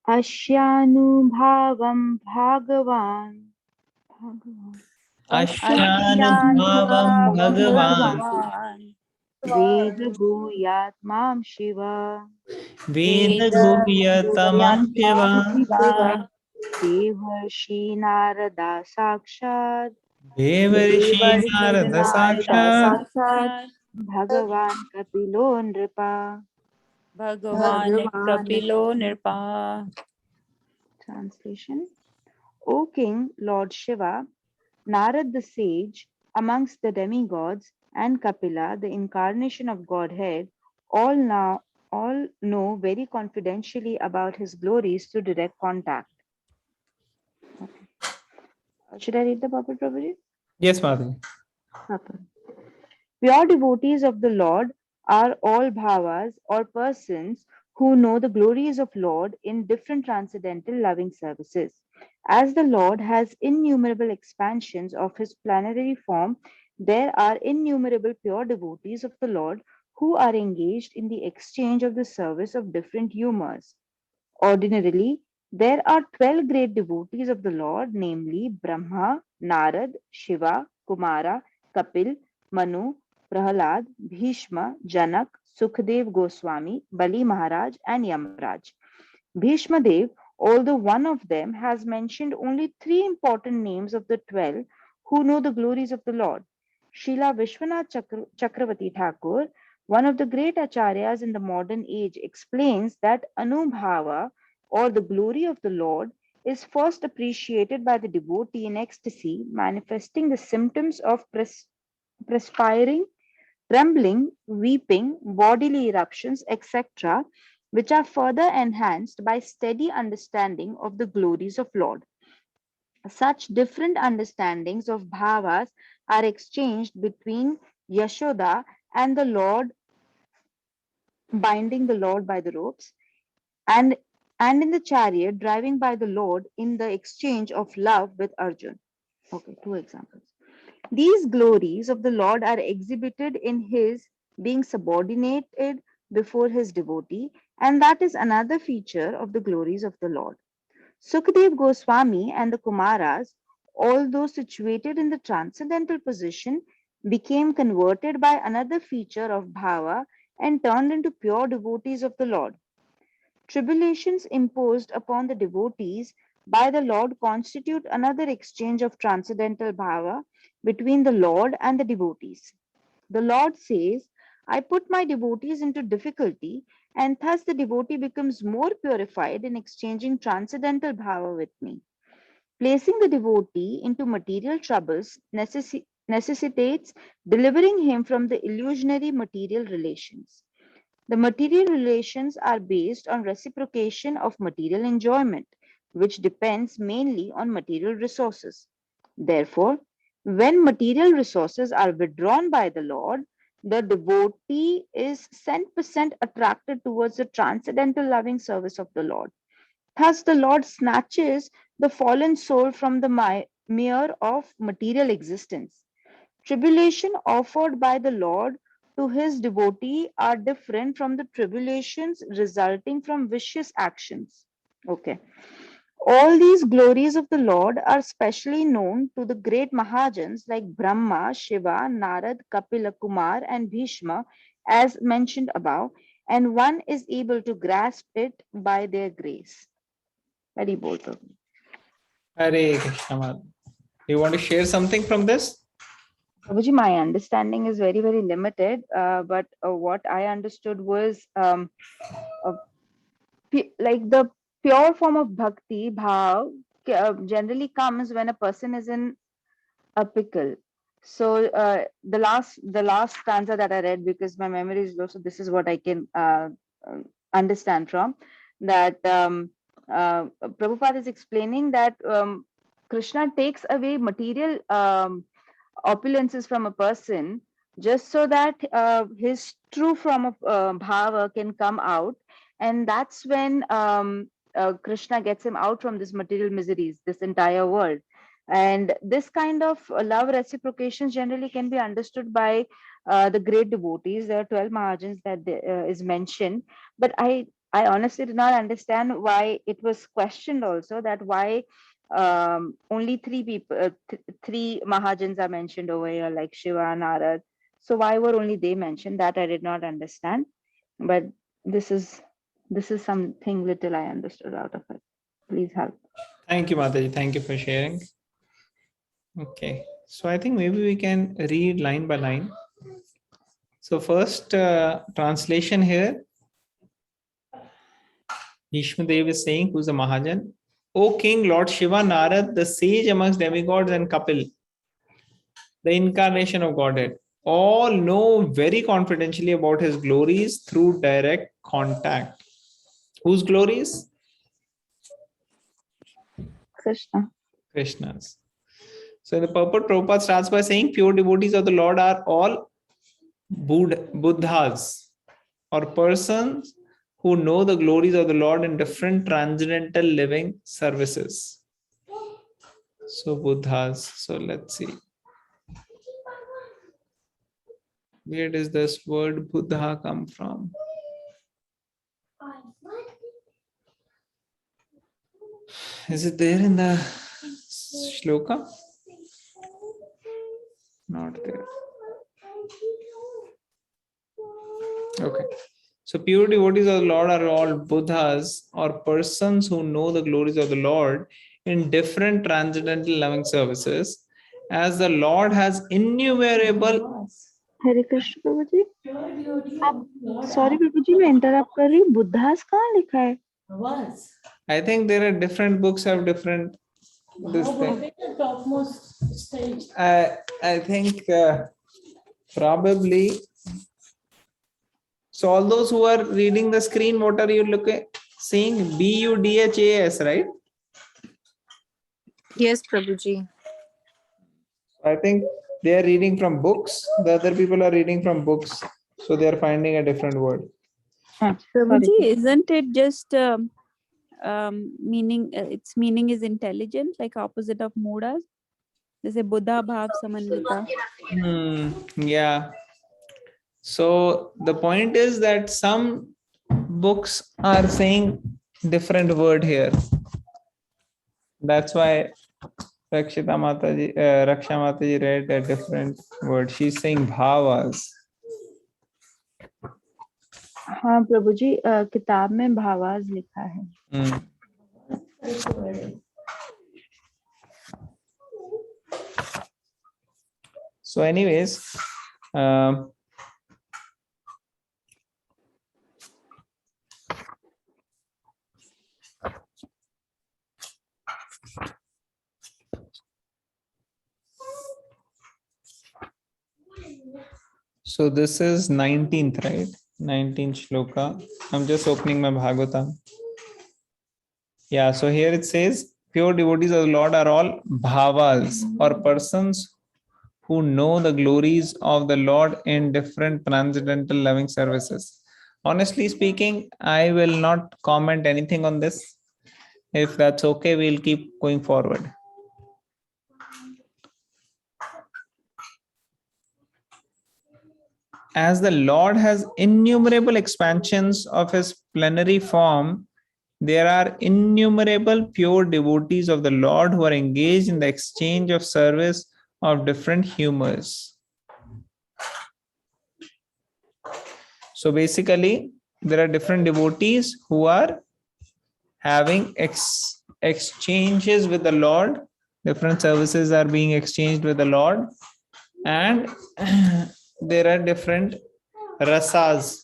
Ashyanubhavam Bhagavan. Bhagavan. Ashyanubhavam Ashyanubhavam Bhagavan Bhagavan. Veda Guyatmam Shiva. Veda Guhyatamam Shiva Devarshi Narada Sakshat. Devarishi Devarshi Narada Narada Sakshat Sakshat. Bhagavan Kapilo Nripa. Bhagavan Kapilo Nirpa. Translation. O King, Lord Shiva, Narad the sage, amongst the demigods, and Kapila, the incarnation of Godhead, all know very confidentially about his glories through direct contact. Okay. Should I read the Papa Prabhuji? Yes, Madhu. Papa. Pure devotees of the Lord are all bhavas or persons who know the glories of Lord in different transcendental loving services. As the Lord has innumerable expansions of his plenary form, there are innumerable pure devotees of the Lord who are engaged in the exchange of the service of different humors. Ordinarily, there are 12 great devotees of the Lord, namely Brahma, Narad, Shiva, Kumara, Kapil, Manu, Prahalad, Bhishma, Janak, Sukhdev Goswami, Bali Maharaj, and Yamraj. Bhishma Dev, although one of them, has mentioned only three important names of the 12 who know the glories of the Lord. Srila Vishwanath Chakravarti Thakur, one of the great acharyas in the modern age, explains that Anubhava, or the glory of the Lord, is first appreciated by the devotee in ecstasy, manifesting the symptoms of perspiring, trembling, weeping, bodily eruptions, etc., which are further enhanced by steady understanding of the glories of Lord. Such different understandings of bhavas are exchanged between Yashoda and the Lord, binding the Lord by the ropes, and in the chariot driving by the Lord in the exchange of love with Arjun. Okay, two examples. These glories of the Lord are exhibited in his being subordinated before his devotee, and that is another feature of the glories of the Lord. Sukadev Goswami and the Kumaras, although situated in the transcendental position, became converted by another feature of bhava and turned into pure devotees of the Lord. Tribulations imposed upon the devotees by the Lord constitute another exchange of transcendental bhava between the Lord and the devotees. The Lord says, I put my devotees into difficulty, and thus the devotee becomes more purified in exchanging transcendental bhava with me. Placing the devotee into material troubles necessitates delivering him from the illusionary material relations. The material relations are based on reciprocation of material enjoyment, which depends mainly on material resources. Therefore, when material resources are withdrawn by the Lord, the devotee is 100% attracted towards the transcendental loving service of the Lord. Thus, the Lord snatches the fallen soul from the mere of material existence. Tribulation offered by the Lord to his devotee are different from the tribulations resulting from vicious actions. Okay. All these glories of the Lord are specially known to the great Mahajans like Brahma, Shiva, Narad, Kapila Kumar, and Bhishma, as mentioned above, and one is able to grasp it by their grace. Very bold of me. Hare Krishna, Madhu. You want to share something from this? Prabhuji, my understanding is very, very limited, but what I understood was uh, like the pure form of bhakti, bhav, generally comes when a person is in a pickle. So the last stanza that I read, because my memory is low, so this is what I can understand from that. Prabhupada is explaining that Krishna takes away material opulences from a person just so that his true form of bhava can come out, and that's when Krishna gets him out from this material miseries, this entire world. And this kind of love reciprocation generally can be understood by the great devotees. There are 12 Mahajans that is mentioned, but I I honestly did not understand why it was questioned also, that why only three people, three Mahajans are mentioned over here, like Shiva, Narad. So why were only they mentioned? That I did not understand. But this is something little I understood out of it. Please help. Thank you, Mataji. Thank you for sharing. Okay, so I think maybe we can read line by line. So first translation here, Ishmadev is saying, who's a Mahajan, O King, Lord Shiva, Narad, the sage amongst demigods, and Kapil, the incarnation of Godhead, all know very confidentially about his glories through direct contact. Whose glories? Krishna. Krishna's. So in the purport, Prabhupada starts by saying pure devotees of the Lord are all Buddhas, or persons who know the glories of the Lord in different transcendental living services. So Buddhas. So let's see. Where does this word Buddha come from? Is it there in the shloka? Not there. Okay. So pure devotees of the Lord are all Buddhas, or persons who know the glories of the Lord in different transcendental loving services, as the Lord has innumerable. हरे कृष्ण प्रभु जी, आप sorry प्रभु जी मैं interrupt कर रही हूँ, Buddhas कहाँ लिखा है? I think there are different books have different this thing. Topmost stage. I think probably. So all those who are reading the screen, what are you looking seeing? Budhas, right? Yes, Prabhuji. I think they are reading from books. The other people are reading from books, so they are finding a different word. Prabhuji, isn't it just meaning? Its meaning is intelligent, like opposite of Mudas. They say Buddha Bhav Samanvita. Yeah. So the point is that some books are saying different word here. That's why Raksha Mataji read a different word. She's saying bhavas. हाँ प्रभु जी, किताब में भावाज लिखा है. So anyways, so this is 19th, right? 19th shloka. I'm just opening my Bhagavatam. Yeah, so here it says, pure devotees of the Lord are all bhavas, or persons who know the glories of the Lord in different transcendental loving services. Honestly speaking, I will not comment anything on this. If that's okay, we'll keep going forward. As the Lord has innumerable expansions of his plenary form, there are innumerable pure devotees of the Lord who are engaged in the exchange of service of different humors. So basically, there are different devotees who are having exchanges with the Lord. Different services are being exchanged with the Lord, and there are different rasas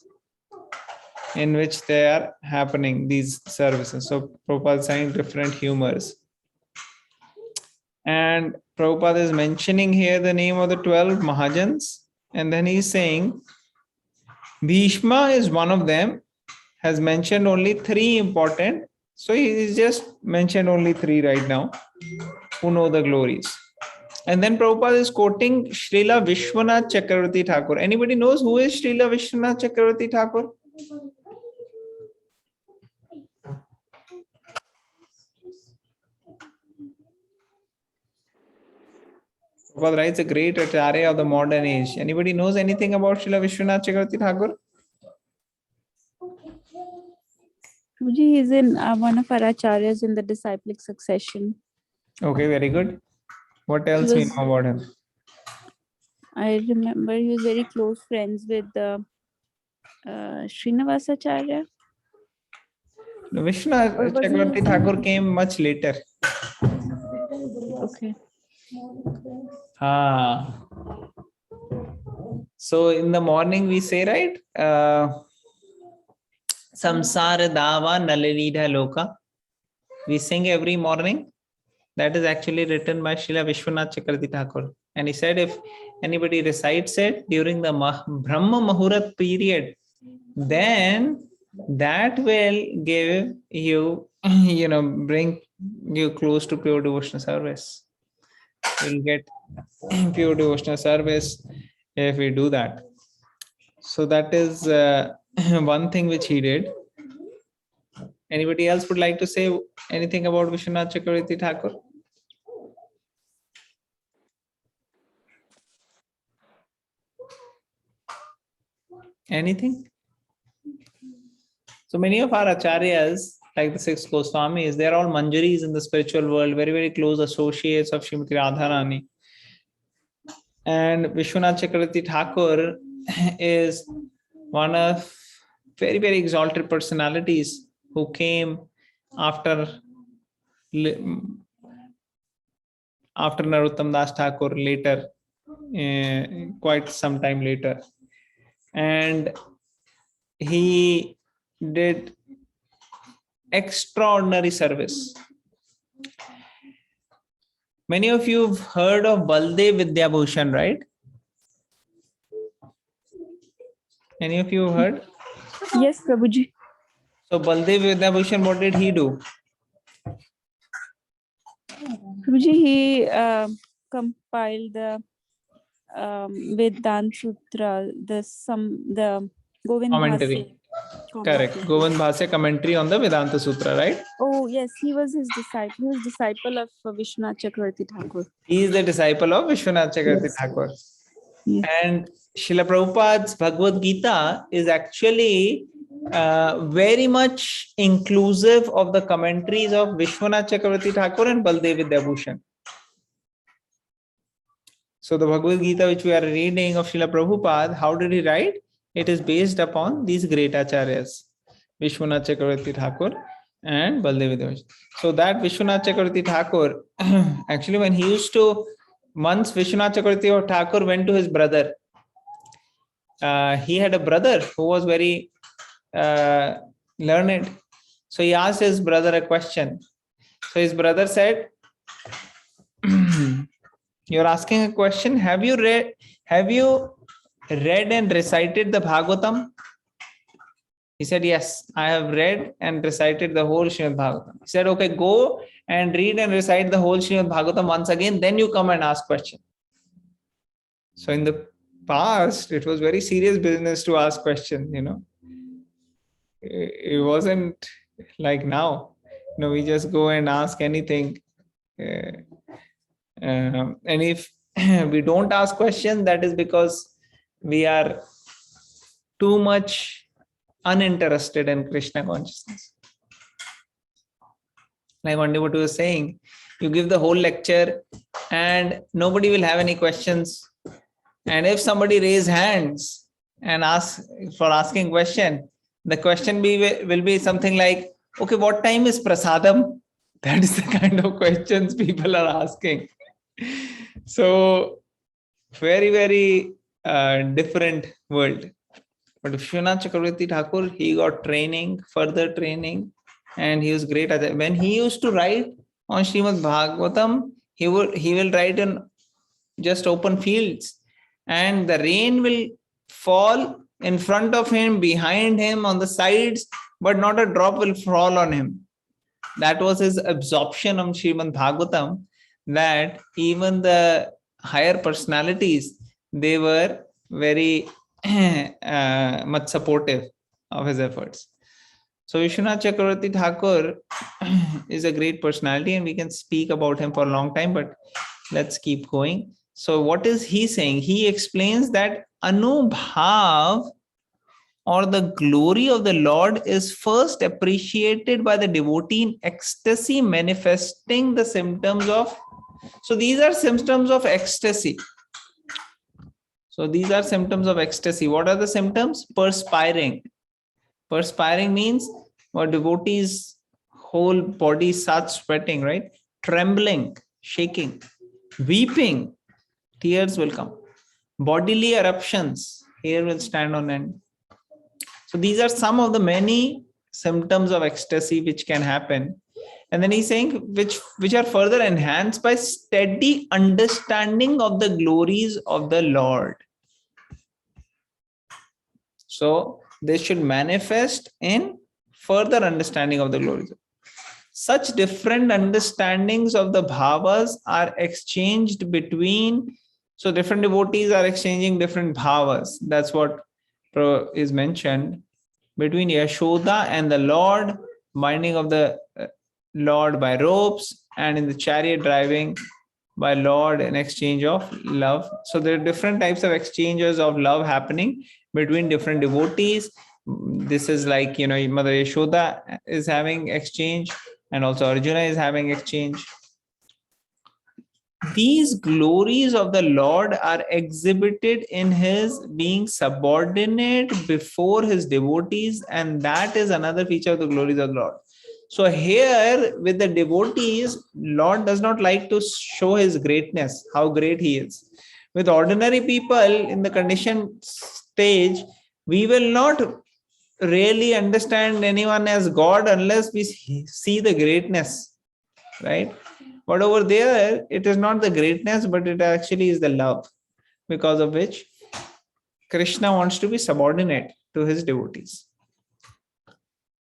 in which they are happening, these services. So Prabhupada is saying different humors. And Prabhupada is mentioning here the name of the 12 Mahajans. And then he's saying, Bhishma is one of them, has mentioned only 3 important. So he just mentioned only 3 right now, who know the glories. And then Prabhupada is quoting Srila Vishwanath Chakravarti Thakur. Anybody knows who is Srila Vishwanath Chakravarti Thakur? Prabhupada writes a great Acharya of the modern age. Anybody knows anything about Srila Vishwanath Chakravarti Thakur? Prabhuji, he is in one of our acharyas in the disciplic succession. Okay, very good. What else we was- know about him? I remember he was very close friends with Srinivasacharya. Vishwanath Or was he Chakravarti his- Thakur came much later. Okay. Ah. So in the morning we say, right? Samsara Dava Nalalidha Loka. We sing every morning. That is actually written by Srila Vishwanath Chakravarti Thakur. And he said if anybody recites it during the Brahma Muhurat period, then that will give you, bring you close to pure devotional service. You'll get pure devotional service if we do that. So that is one thing which he did. Anybody else would like to say anything about Vishwanath Chakravarti Thakur? Anything? So many of our acharyas, like the six Goswamis, they're all manjaris in the spiritual world, very, very close associates of Srimati Radharani. And Vishwanath Chakravarti Thakur is one of very, very exalted personalities who came after Narottam Das Thakur later, quite some time later. And he did extraordinary service. Many of you have heard of Baldev Vidyabhushan, right? Any of you have heard? Yes, Prabhuji. So Baldev Vidyabhushan, what did he do? Prabhuji, he compiled the Vedanta Sutra, the Govind Commentary. Bhasya Correct. commentary. Govind Bhasya commentary on the Vedanta Sutra, right? Oh, yes, he was his disciple. He was disciple of Vishwanath Chakravarti Thakur. He is the disciple of Vishwanath Chakravarti Yes. Thakur. Yes. And Srila Prabhupada's Bhagavad Gita is actually very much inclusive of the commentaries of Vishwanath Chakravarti Thakur and Baldev Vidyabhushan. So the Bhagavad Gita which we are reading of Srila Prabhupada, how did he write? It is based upon these great acharyas, Vishwanath Chakravarti Thakur and Baldev Vidyabhushan. So that Vishwanath Chakravarti Thakur, actually when he used to, once Vishwanath Chakravarti Thakur went to his brother, he had a brother who was very learned. So he asked his brother a question. So his brother said, you're asking a question. Have you read and recited the Bhagavatam? He said, yes, I have read and recited the whole Srimad Bhagavatam. He said, okay, go and read and recite the whole Srimad Bhagavatam once again, then you come and ask question. So in the past, it was very serious business to ask question, It wasn't like now. We just go and ask anything. And if we don't ask questions, that is because we are too much uninterested in Krishna consciousness. Like Vandivatu was saying, you give the whole lecture and nobody will have any questions. And if somebody raise hands and ask for asking question, the question will be something like, okay, what time is prasadam? That is the kind of questions people are asking. So very, very different world. But Vishwanath Chakravarti Thakur, he got training, further training, and he was great at it. When he used to write on Srimad Bhagavatam, he will write in just open fields, and the rain will fall in front of him, behind him, on the sides, but not a drop will fall on him. That was his absorption of Srimad Bhagavatam, that even the higher personalities, they were very much supportive of his efforts. So Vishwanath Chakravarti Thakur is a great personality and we can speak about him for a long time, but let's keep going. So what is he saying? He explains that Anubhav or the glory of the Lord is first appreciated by the devotee in ecstasy, manifesting the symptoms of. So these are symptoms of ecstasy. So these are symptoms of ecstasy. What are the symptoms? Perspiring. Perspiring means a devotee's whole body starts sweating, right? Trembling, shaking, weeping, tears will come. Bodily eruptions, hair will stand on end. So these are some of the many symptoms of ecstasy which can happen. And then he's saying which are further enhanced by steady understanding of the glories of the Lord. So they should manifest in further understanding of the glories. Such different understandings of the bhavas are exchanged between, so different devotees are exchanging different bhavas. That's what is mentioned between Yashoda and the Lord, binding of the Lord by ropes, and in the chariot driving by Lord in exchange of love. So there are different types of exchanges of love happening between different devotees. This is like, Mother Yashoda is having exchange, and also Arjuna is having exchange. These glories of the Lord are exhibited in his being subordinate before his devotees, and that is another feature of the glories of the Lord. So here with the devotees, Lord does not like to show his greatness, how great he is. With ordinary people in the conditioned stage, we will not really understand anyone as God unless we see the greatness, right? But over there, it is not the greatness, but it actually is the love, because of which Krishna wants to be subordinate to his devotees.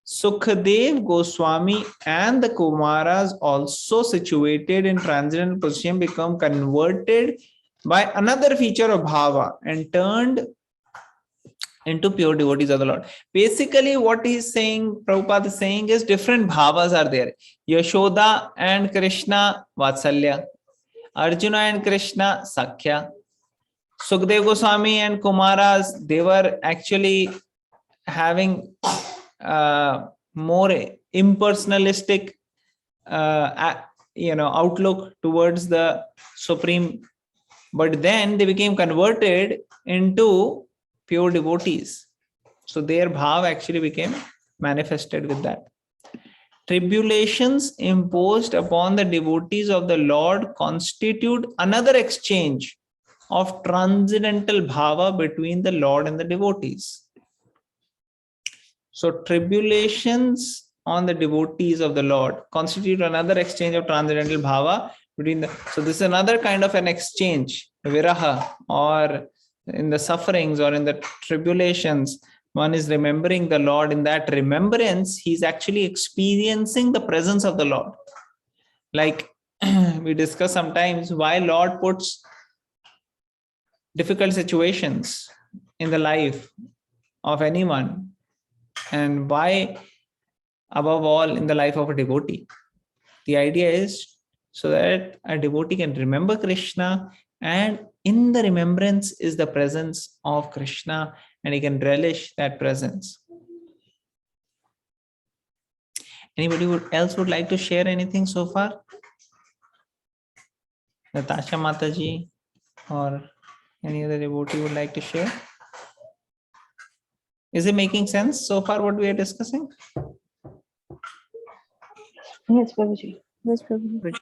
Sukadev Goswami and the Kumaras, also situated in transcendental position, become converted by another feature of bhava and turned into pure devotees of the Lord. Basically, what he's saying, Prabhupada is saying, is different bhavas are there. Yashoda and Krishna, Vatsalya. Arjuna and Krishna, Sakhya. Sukadev Goswami and Kumaras, they were actually having more impersonalistic outlook towards the Supreme, but then they became converted into pure devotees. So their bhav actually became manifested with that. Tribulations imposed upon the devotees of the Lord constitute another exchange of transcendental bhava between the Lord and the devotees. So tribulations on the devotees of the Lord constitute another exchange of transcendental bhava between the. So this is another kind of an exchange, viraha, or in the sufferings or in the tribulations, one is remembering the Lord. In that remembrance, he's actually experiencing the presence of the Lord. Like we discuss sometimes why Lord puts difficult situations in the life of anyone, and why above all in the life of a devotee. The idea is so that a devotee can remember Krishna, and in the remembrance is the presence of Krishna, and he can relish that presence. Anybody else would like to share anything so far? Natasha Mataji or any other devotee would like to share? Is it making sense so far what we are discussing? Yes, Prabhuji. Yes, Prabhuji.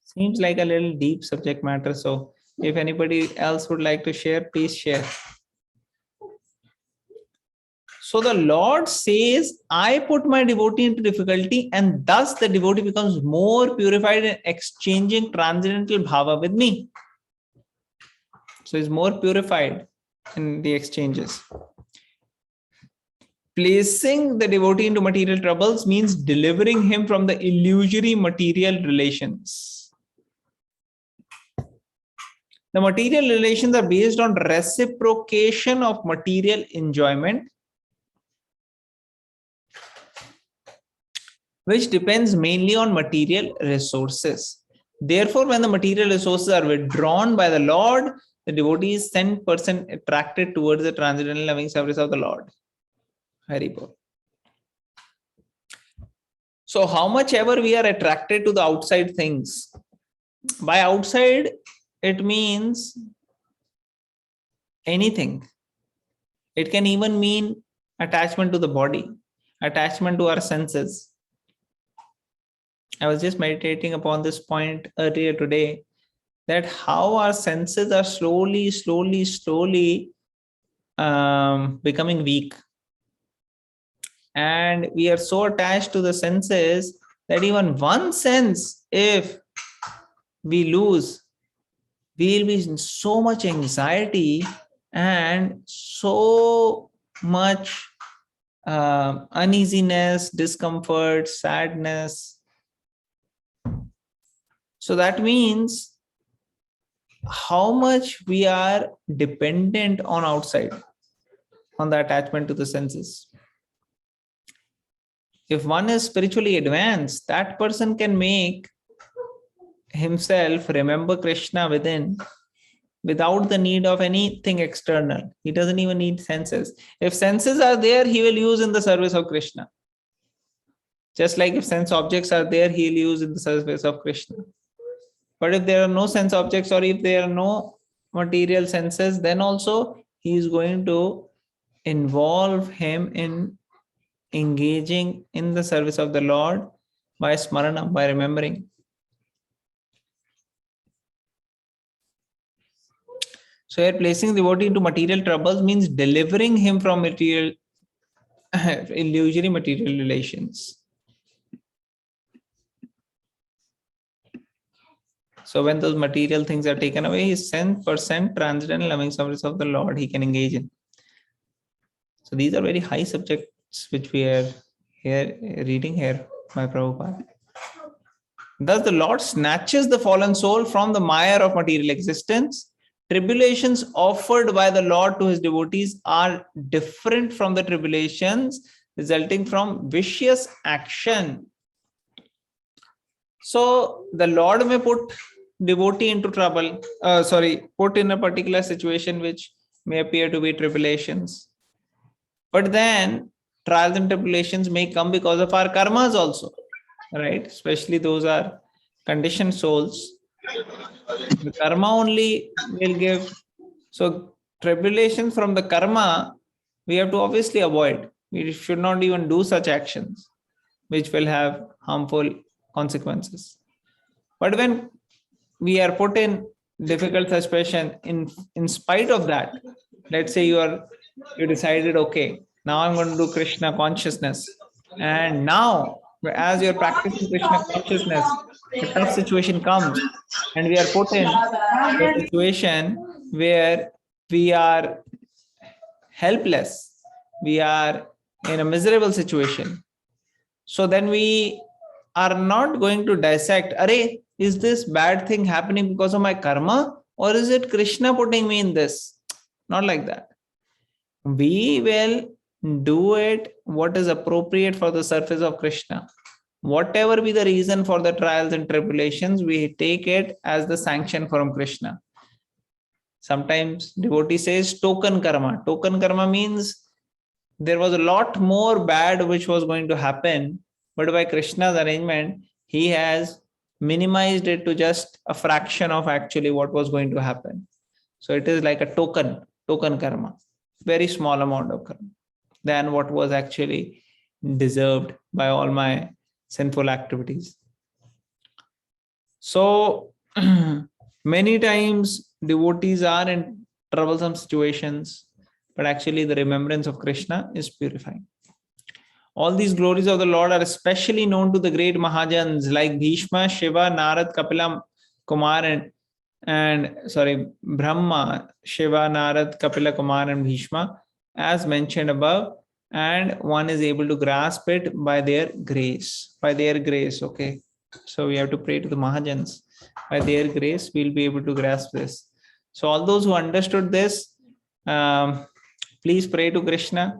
Seems like a little deep subject matter. So if anybody else would like to share, please share. So the Lord says, I put my devotee into difficulty, and thus the devotee becomes more purified in exchanging transcendental bhava with me. So he's more purified in the exchanges. Placing the devotee into material troubles means delivering him from the illusory material relations. The material relations are based on reciprocation of material enjoyment, which depends mainly on material resources. Therefore, when the material resources are withdrawn by the Lord, the devotee is 10% attracted towards the transcendental loving service of the Lord. Hari Bol. So how much ever we are attracted to the outside things, by outside, it means anything. It can even mean attachment to the body, attachment to our senses. I was just meditating upon this point earlier today, that how our senses are slowly becoming weak. And we are so attached to the senses that even one sense, if we lose, we will be in so much anxiety and so much uneasiness, discomfort, sadness. So that means how much we are dependent on outside, on the attachment to the senses. If one is spiritually advanced, that person can make himself remember Krishna within without the need of anything external. He doesn't even need senses. If senses are there, he will use in the service of Krishna. Just like if sense objects are there, he will use in the service of Krishna. But if there are no sense objects, or if there are no material senses, then also he is going to involve him in engaging in the service of the Lord by smarana, by remembering. So here, placing the devotee into material troubles means delivering him from material, illusory material relations. So when those material things are taken away, his 10% transcendental loving service of the Lord he can engage in. So these are very high subjects which we are here reading here by Prabhupada. Thus the Lord snatches the fallen soul from the mire of material existence. Tribulations offered by the Lord to his devotees are different from the tribulations resulting from vicious action. So the Lord may put devotee into trouble, put in a particular situation which may appear to be tribulations. But then trials and tribulations may come because of our karmas also, right? Especially those are conditioned souls. The karma only will give. So tribulations from the karma, we have to obviously avoid. We should not even do such actions which will have harmful consequences. But when we are put in difficult situation, in spite of that, let's say you decided, okay, now I'm going to do Krishna consciousness. And now, as you're practicing Krishna consciousness, a tough situation comes and we are put in a situation where we are helpless. We are in a miserable situation. So then we are not going to dissect, Arey, is this bad thing happening because of my karma, or is it Krishna putting me in this? Not like that. We will do it what is appropriate for the service of Krishna. Whatever be the reason for the trials and tribulations, we take it as the sanction from Krishna. Sometimes devotee says token karma. Token karma means there was a lot more bad which was going to happen, but by Krishna's arrangement, he has minimized it to just a fraction of actually what was going to happen. So it is like a token karma, very small amount of karma than what was actually deserved by all my sinful activities. So many times devotees are in troublesome situations, but actually the remembrance of Krishna is purifying. All these glories of the Lord are especially known to the great Mahajans like Bhishma, Shiva, Narad, Kapila, Kumar Brahma, Shiva, Narad, Kapila, Kumar and Bhishma, as mentioned above, and one is able to grasp it by their grace. Okay. So we have to pray to the Mahajans. By their grace, we'll be able to grasp this. So all those who understood this, please pray to Krishna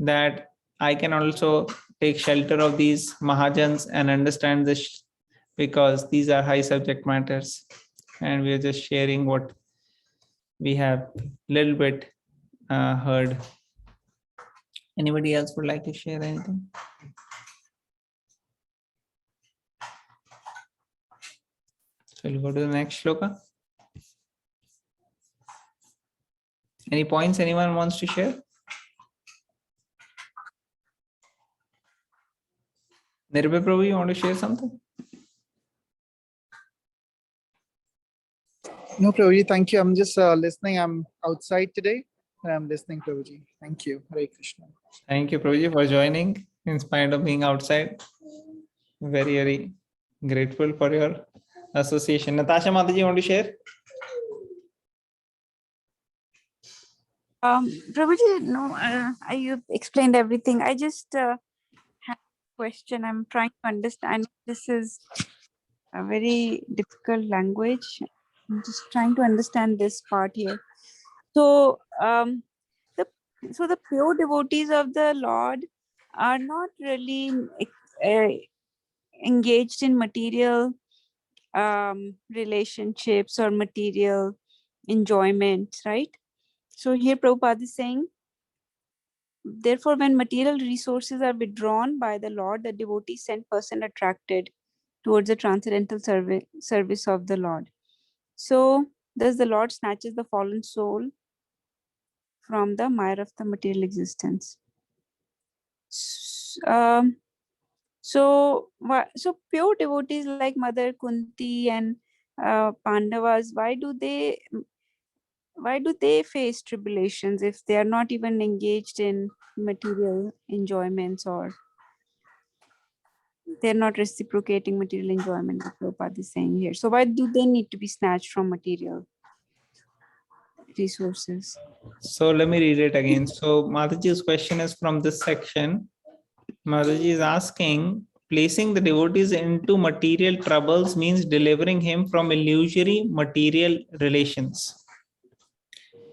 that I can also take shelter of these Mahajans and understand this, because these are high subject matters and we are just sharing what we have little bit heard. Anybody else would like to share anything? So we'll go to the next shloka. Any points anyone wants to share? Nirbhay Prabhu, you want to share something? No, Prabhuji, thank you. I'm just listening. I'm outside today, and I'm listening, Prabhuji. Thank you. Hare Krishna. Thank you, Prabhuji, for joining in spite of being outside. Very, very grateful for your association. Natasha Mataji, you want to share? Prabhuji, no, you explained everything. I just have a question. I'm trying to understand. This is a very difficult language. I'm just trying to understand this part here. So, the pure devotees of the Lord are not really uh, engaged in material relationships or material enjoyment, right? So here Prabhupada is saying, therefore, when material resources are withdrawn by the Lord, the devotee sent person attracted towards the transcendental service of the Lord. So thus the Lord snatches the fallen soul from the mire of the material existence. So pure devotees like Mother Kunti and Pandavas, why do they face tribulations if they are not even engaged in material enjoyments, or they're not reciprocating material enjoyment, that Prabhupada is saying here? So why do they need to be snatched from material resources? So let me read it again. So Mataji's question is from this section. Mataji is asking, placing the devotees into material troubles means delivering him from illusory material relations.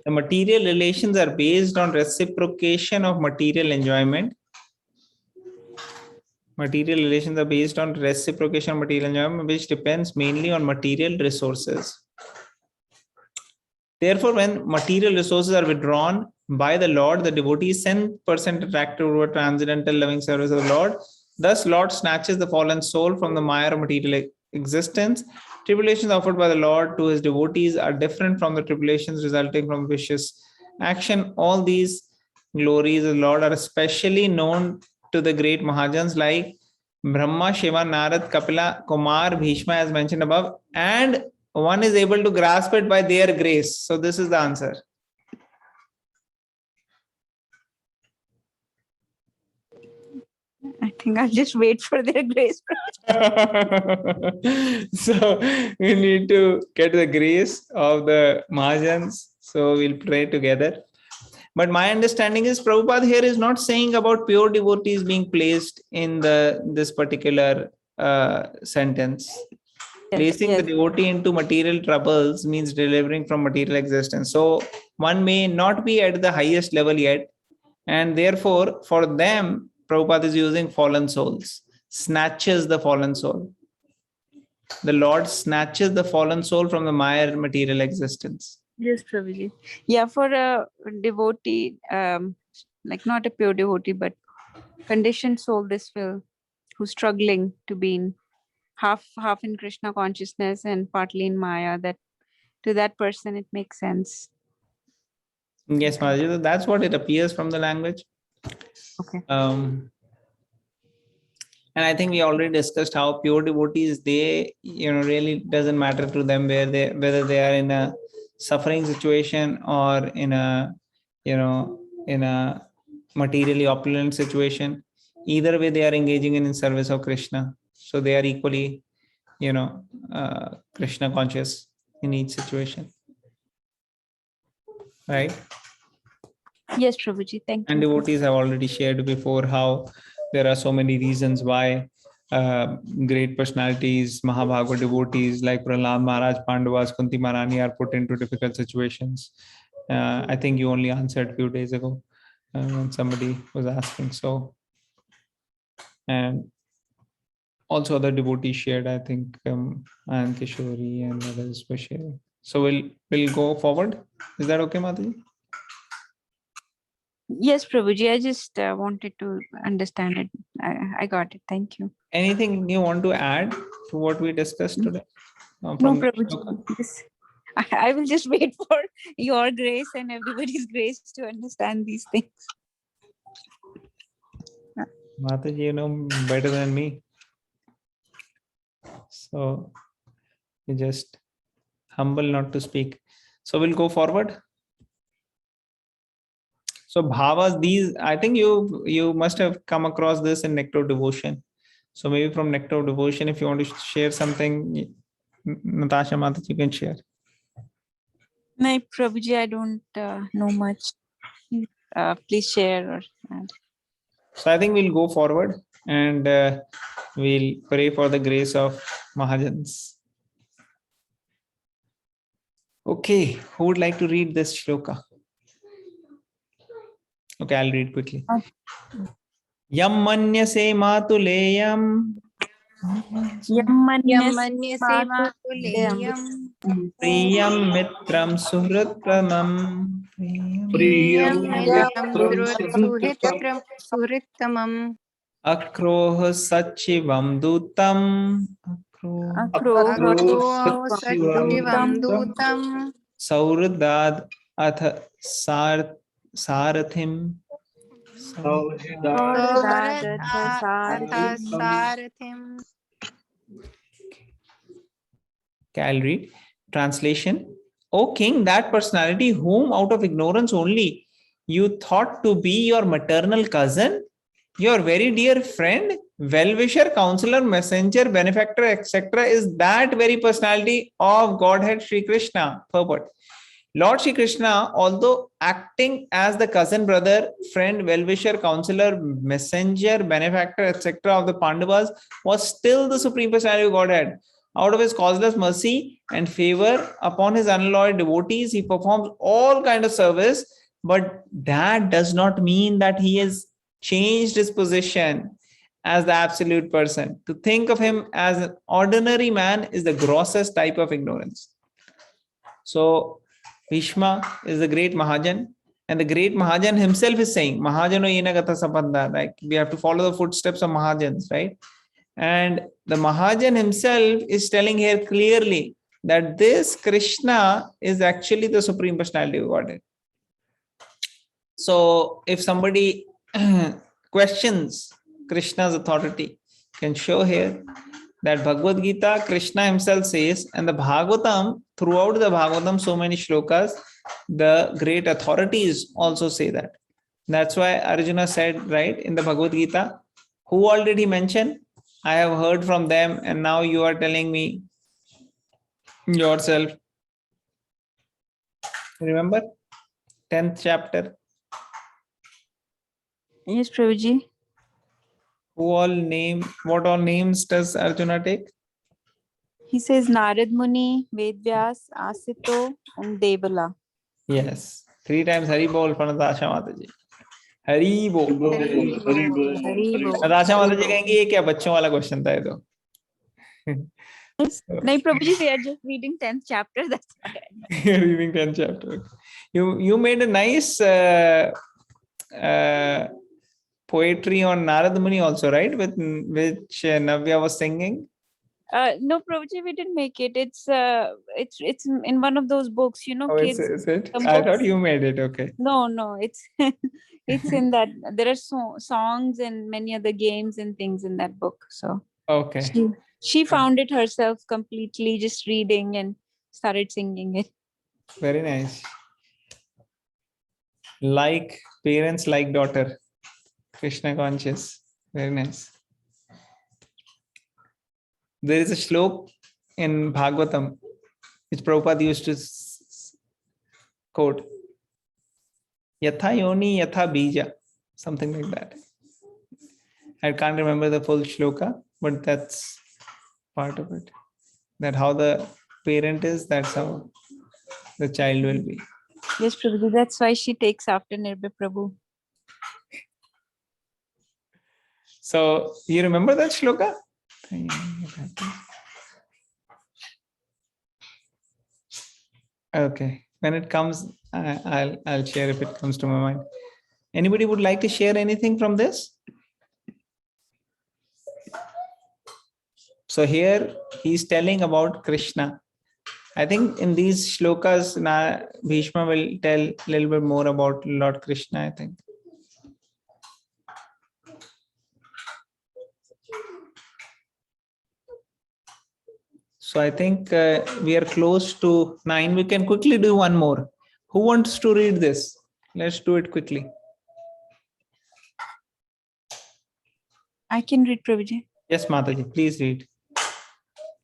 The material relations are based on reciprocation of material enjoyment. Material relations are based on reciprocation of material enjoyment, which depends mainly on material resources. Therefore, when material resources are withdrawn by the Lord, the devotee is 10% attracted toward transcendental loving service of the Lord. Thus, Lord snatches the fallen soul from the mire of material existence. Tribulations offered by the Lord to his devotees are different from the tribulations resulting from vicious action. All these glories of the Lord are especially known to the great Mahajans like Brahma, Shiva, Narad, Kapila, Kumar, Bhishma, as mentioned above, and one is able to grasp it by their grace. So this is the answer. I think I'll just wait for their grace. So we need to get the grace of the Mahajans. So we'll pray together. But my understanding is Prabhupada here is not saying about pure devotees being placed in this particular sentence. Placing the devotee into material troubles means delivering from material existence. So one may not be at the highest level yet. And therefore, for them, Prabhupada is using fallen souls, snatches the fallen soul. The Lord snatches the fallen soul from the mire material existence. Yes, Prabhuji. Yeah, for a devotee, like not a pure devotee, but conditioned soul, who's struggling to be in half in Krishna consciousness and partly in Maya, that to that person it makes sense. Yes, Mataji, that's what it appears from the language. Okay. And I think we already discussed how pure devotees, they, really doesn't matter to them whether they are in a suffering situation or in a, in a materially opulent situation. Either way, they are engaging in service of Krishna. So they are equally, Krishna conscious in each situation. Right? Yes, Prabhuji, thank you. And devotees have already shared before how there are so many reasons why great personalities, Mahabhagavad devotees like Prahlad Maharaj, Pandavas, Kunti Maharani are put into difficult situations. I think you only answered a few days ago when somebody was asking. So, and also other devotees shared, I think, and Kishori and others were sharing. So we'll go forward. Is that okay, Mataji? Yes, Prabhuji, I just wanted to understand it. I got it. Thank you. Anything you want to add to what we discussed today? No, From the Prabhuji, shloka? this, I will just wait for your grace and everybody's grace to understand these things. Mataji, you know better than me. So you just humble not to speak. So we'll go forward. So bhavas, these, I think you must have come across this in Nectar of Devotion. So maybe from Nectar of Devotion, if you want to share something, Natasha Mataji, you can share. No, Prabhuji, I don't know much. Please share or add. So I think we'll go forward and we'll pray for the grace of Mahajans. Okay, who would like to read this shloka? Okay, I'll read quickly. Yam manyase matuleyam यमन्यसे मातुलेयं priyam mitram suhritpramam प्रियं मित्रं सुहृत्तमम् akroh sachivam dutam अक्रोः सचिवं दूतं sauridad ath sarathim. सारथिम् Okay, I'll read. Translation. O king, that personality whom out of ignorance only you thought to be your maternal cousin, your very dear friend, well-wisher, counselor, messenger, benefactor, etc. is that very personality of Godhead Sri Krishna. Purport. Lord Shri Krishna, although acting as the cousin, brother, friend, well-wisher, counselor, messenger, benefactor, etc. of the Pandavas, was still the Supreme Personality of Godhead. Out of his causeless mercy and favor upon his unalloyed devotees, he performs all kind of service, but that does not mean that he has changed his position as the absolute person. To think of him as an ordinary man is the grossest type of ignorance. So Bhishma is the great Mahajan, and the great Mahajan himself is saying, Mahajano yena gata sabandha, like we have to follow the footsteps of Mahajans, right? And the Mahajan himself is telling here clearly that this Krishna is actually the Supreme Personality of Godhead. So if somebody questions Krishna's authority, can show here that Bhagavad Gita, Krishna himself says, and the Bhagavatam, throughout the Bhagavatam, so many shlokas, the great authorities also say that. That's why Arjuna said, right, in the Bhagavad Gita, who all did he mention? I have heard from them, and now you are telling me yourself. Remember? 10th chapter. Yes, Prabhuji. What all names does Arjuna take? He says Narad Muni, Vedvyas, Asito, and Devala. Yes. 3 times Hari Bol for Natasha Mataji. Hari Bol. Natasha Mataji कहेंगी ये क्या बच्चों वाला question था ये तो. No, Prabhuji, we are just reading 10th chapter. That's why. Reading 10th chapter. You made a nice poetry on Narad Muni also, right? Which Navya was singing. No, Prabhuji, we didn't make it. It's in one of those books, you know, Oh, kids. is it? some I thought books. you made it. Okay. No, it's it's in that. There are songs and many other games and things in that book. So Okay. she found it herself completely, just reading and started singing it. Very nice. Like parents, like daughter. Krishna conscious. Very nice. There is a shlok in Bhagavatam which Prabhupada used to quote. Yatha yoni yatha bija. Something like that. I can't remember the full shloka, but that's part of it. That how the parent is, that's how the child will be. Yes, Prabhuji, that's why she takes after Nirbhay Prabhu. So you remember that shloka? Okay, when it comes, I'll share if it comes to my mind. Anybody would like to share anything from this? So here he's telling about Krishna. I think in these shlokas, Bhishma will tell a little bit more about Lord Krishna, I think. So I think we are close to 9. We can quickly do one more. Who wants to read this? Let's do it quickly. I can read, Prabhuji. Yes, Mataji, please read.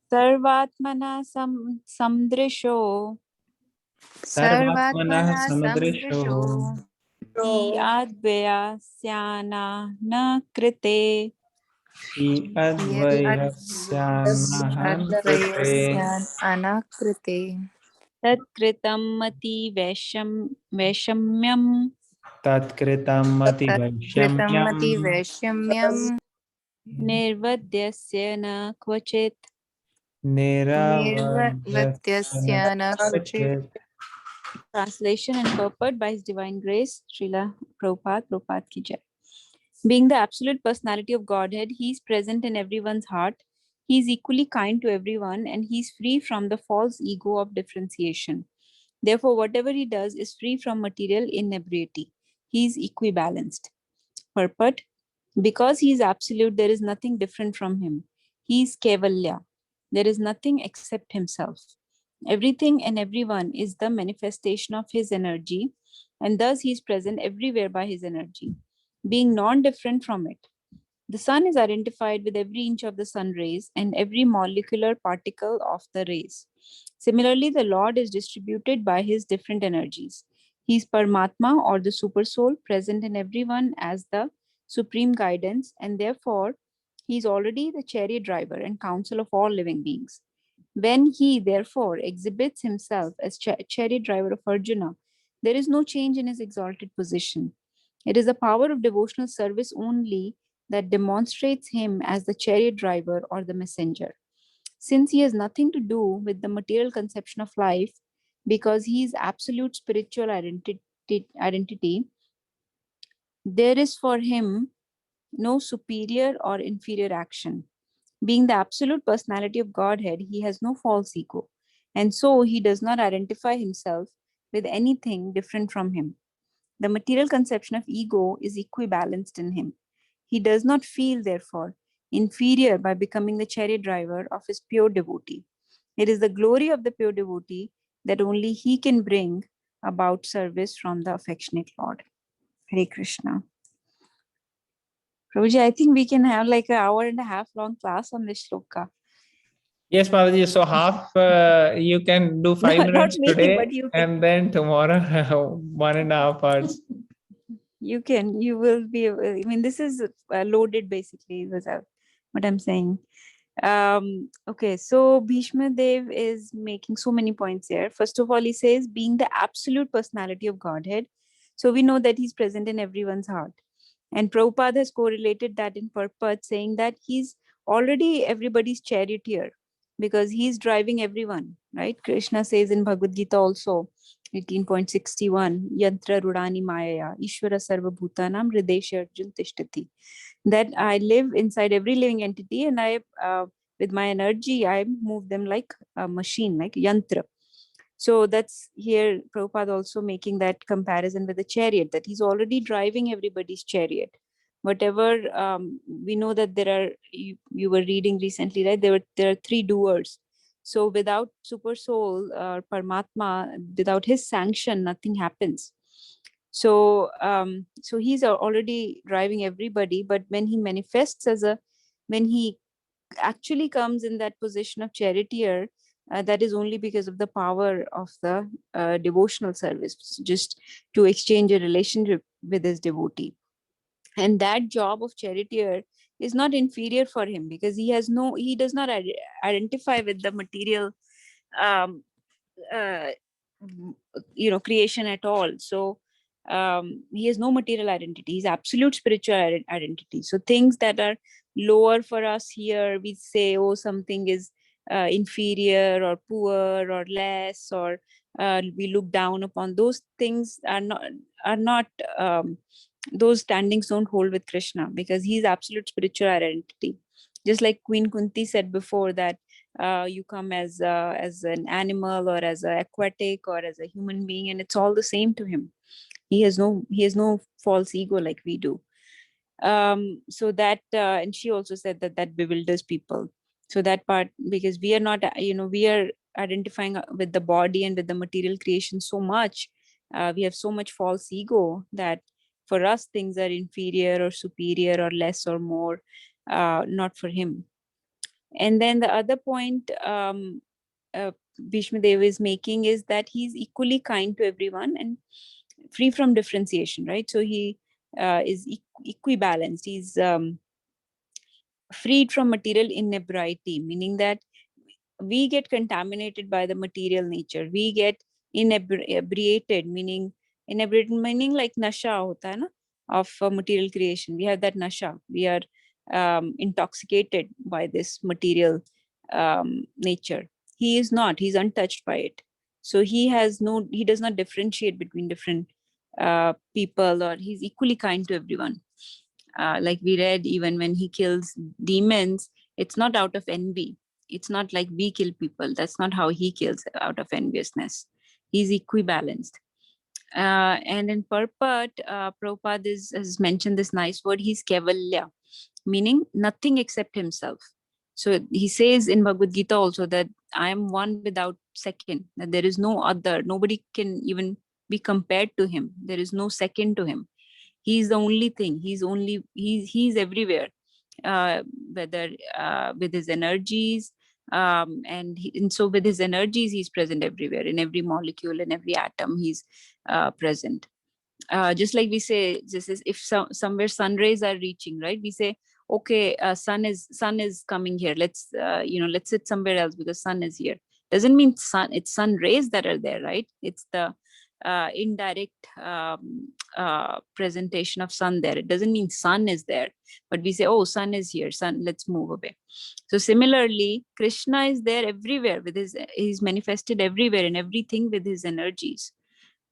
Sarvatmana samdrisho Sarvatmanah Sarvatmana samudrisho samdrisho yadvaya syana na krite hi advayasyanaham krite Advayasyan anakrite tat kritam mati vaishamyam tatkritam mati Kritam mati vaishamyam vaishamyam nirvadyasya na kvachit. nirvatyasya na kuchit. niravadyasyanakvachit. Translation and purport by His Divine Grace, Srila Prabhupada Ki Jai. Being the absolute personality of Godhead, He is present in everyone's heart. He is equally kind to everyone, and He is free from the false ego of differentiation. Therefore, whatever He does is free from material inebriety. He is equibalanced. Purport: because He is absolute, there is nothing different from Him. He is Kevalya. There is nothing except Himself. Everything and everyone is the manifestation of His energy, and thus He is present everywhere by His energy, being non-different from it. The sun is identified with every inch of the sun rays and every molecular particle of the rays. Similarly, the Lord is distributed by His different energies. He is Paramatma, or the Super Soul, present in everyone as the supreme guidance, and therefore He is already the chariot driver and counsel of all living beings. When He therefore exhibits Himself as chariot driver of Arjuna, there is no change in His exalted position. It is the power of devotional service only that demonstrates Him as the chariot driver or the messenger. Since He has nothing to do with the material conception of life, because He is absolute spiritual identity, there is for Him no superior or inferior action. Being the absolute personality of Godhead, He has no false ego, and so He does not identify Himself with anything different from Him. The material conception of ego is equibalanced in Him. He does not feel, therefore, inferior by becoming the chariot driver of His pure devotee. It is the glory of the pure devotee that only He can bring about service from the affectionate Lord. Hare Krishna. Prabhuji, I think we can have like an hour and a half long class on this shloka. Yes, Mataji. So half you can do 5 Not minutes me, today, but you can. and then tomorrow 1.5 hours. You can, you will be, I mean, this is loaded basically, is what I'm saying. Okay, so Bhishma Dev is making so many points here. First of all, he says, being the absolute personality of Godhead. So we know that He's present in everyone's heart. And Prabhupada has correlated that in purport, saying that He's already everybody's charioteer because He's driving everyone, right? Krishna says in Bhagavad Gita also, 18.61, Yantra Rudani Maya, Ishvara Sarva Bhutanam Hridesha Arjun Tishtati. That I live inside every living entity, and I, with my energy, I move them like a machine, like yantra. So that's here Prabhupada also making that comparison with the chariot, that He's already driving everybody's chariot. Whatever, we know that there are, you were reading recently, right? There are 3 doers. So without Super Soul or Paramatma, without His sanction, nothing happens. So so He's already driving everybody, but when He manifests when He actually comes in that position of charioteer, that is only because of the power of the devotional service, just to exchange a relationship with his devotee. And that job of charioteer is not inferior for him, because he does not identify with the material um, uh, creation at all. So he has no material identity. He's absolute spiritual identity. So things that are lower for us here, we say, oh, something is inferior or poor or less, or we look down upon. Those things are not those standings don't hold with Krishna, because he's absolute spiritual identity. Just like Queen Kunti said before, that you come as an animal or as an aquatic or as a human being, and it's all the same to him. He has no false ego like we do. So that and she also said that bewilders people. So that part, because we are not, we are identifying with the body and with the material creation so much, we have so much false ego that for us things are inferior or superior or less or more, not for him. And then the other point Bhishma Deva is making is that he's equally kind to everyone and free from differentiation, right? So he is equibalanced. He's freed from material inebriety, meaning that we get contaminated by the material nature. We get inebriated, meaning like nasha hota hai na, of material creation. We have that nasha. We are intoxicated by this material nature. He is not. He's untouched by it. So he does not differentiate between different people, or he's equally kind to everyone. Like we read, even when he kills demons, it's not out of envy. It's not like we kill people. That's not how he kills, out of enviousness. He's equibalanced. And in purport, Prabhupada has mentioned this nice word, he's kevalya, meaning nothing except himself. So he says in Bhagavad Gita also that I am one without second, that there is no other, nobody can even be compared to him. There is no second to him. He's the only thing. He's everywhere, whether with his energies, and so with his energies, he's present everywhere, in every molecule, in every atom, he's present. Just like we say, this is if somewhere sun rays are reaching, right? We say, okay, sun is coming here. Let's let's sit somewhere else because sun is here. Doesn't mean it's sun rays that are there, right? It's the indirect presentation of sun there. It doesn't mean sun is there, but we say, oh, sun is here, sun, let's move away. So similarly, Krishna is there everywhere with he's manifested everywhere in everything with his energies.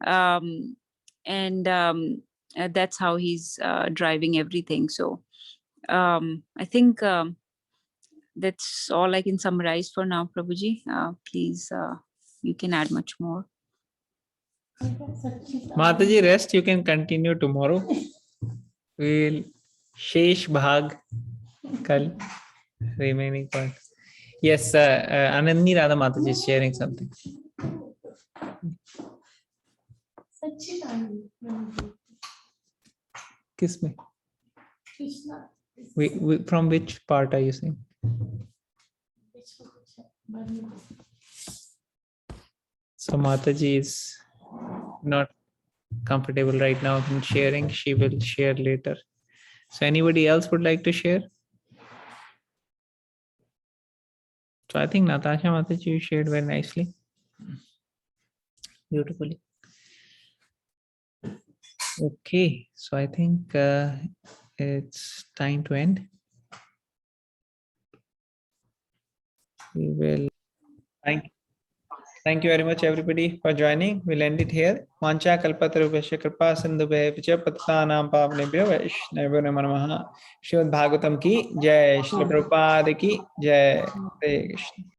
And that's how he's driving everything. So I think that's all I can summarize for now, Prabhuji. Please, you can add much more. Mataji, rest, you can continue tomorrow. We'll Shesh Bhag Kal, remaining part. Yes, Anandni Radha Mataji is sharing something. Kiss me. Krishna. From which part are you saying? So Mataji is not comfortable right now in sharing. She will share later. So anybody else would like to share? So I think Natasha Mataji, you shared very nicely. Beautifully. Okay, so I think it's time to end. We will thank you very much everybody for joining. We'll end it here. Mancha kalpatarubhasya kripa sindhubhya pattanam pavnebhyo vaishnavyo namo namaha. Srimad Bhagavatam ki jai, Shri Prabhupada ki jai. Hare Krishna.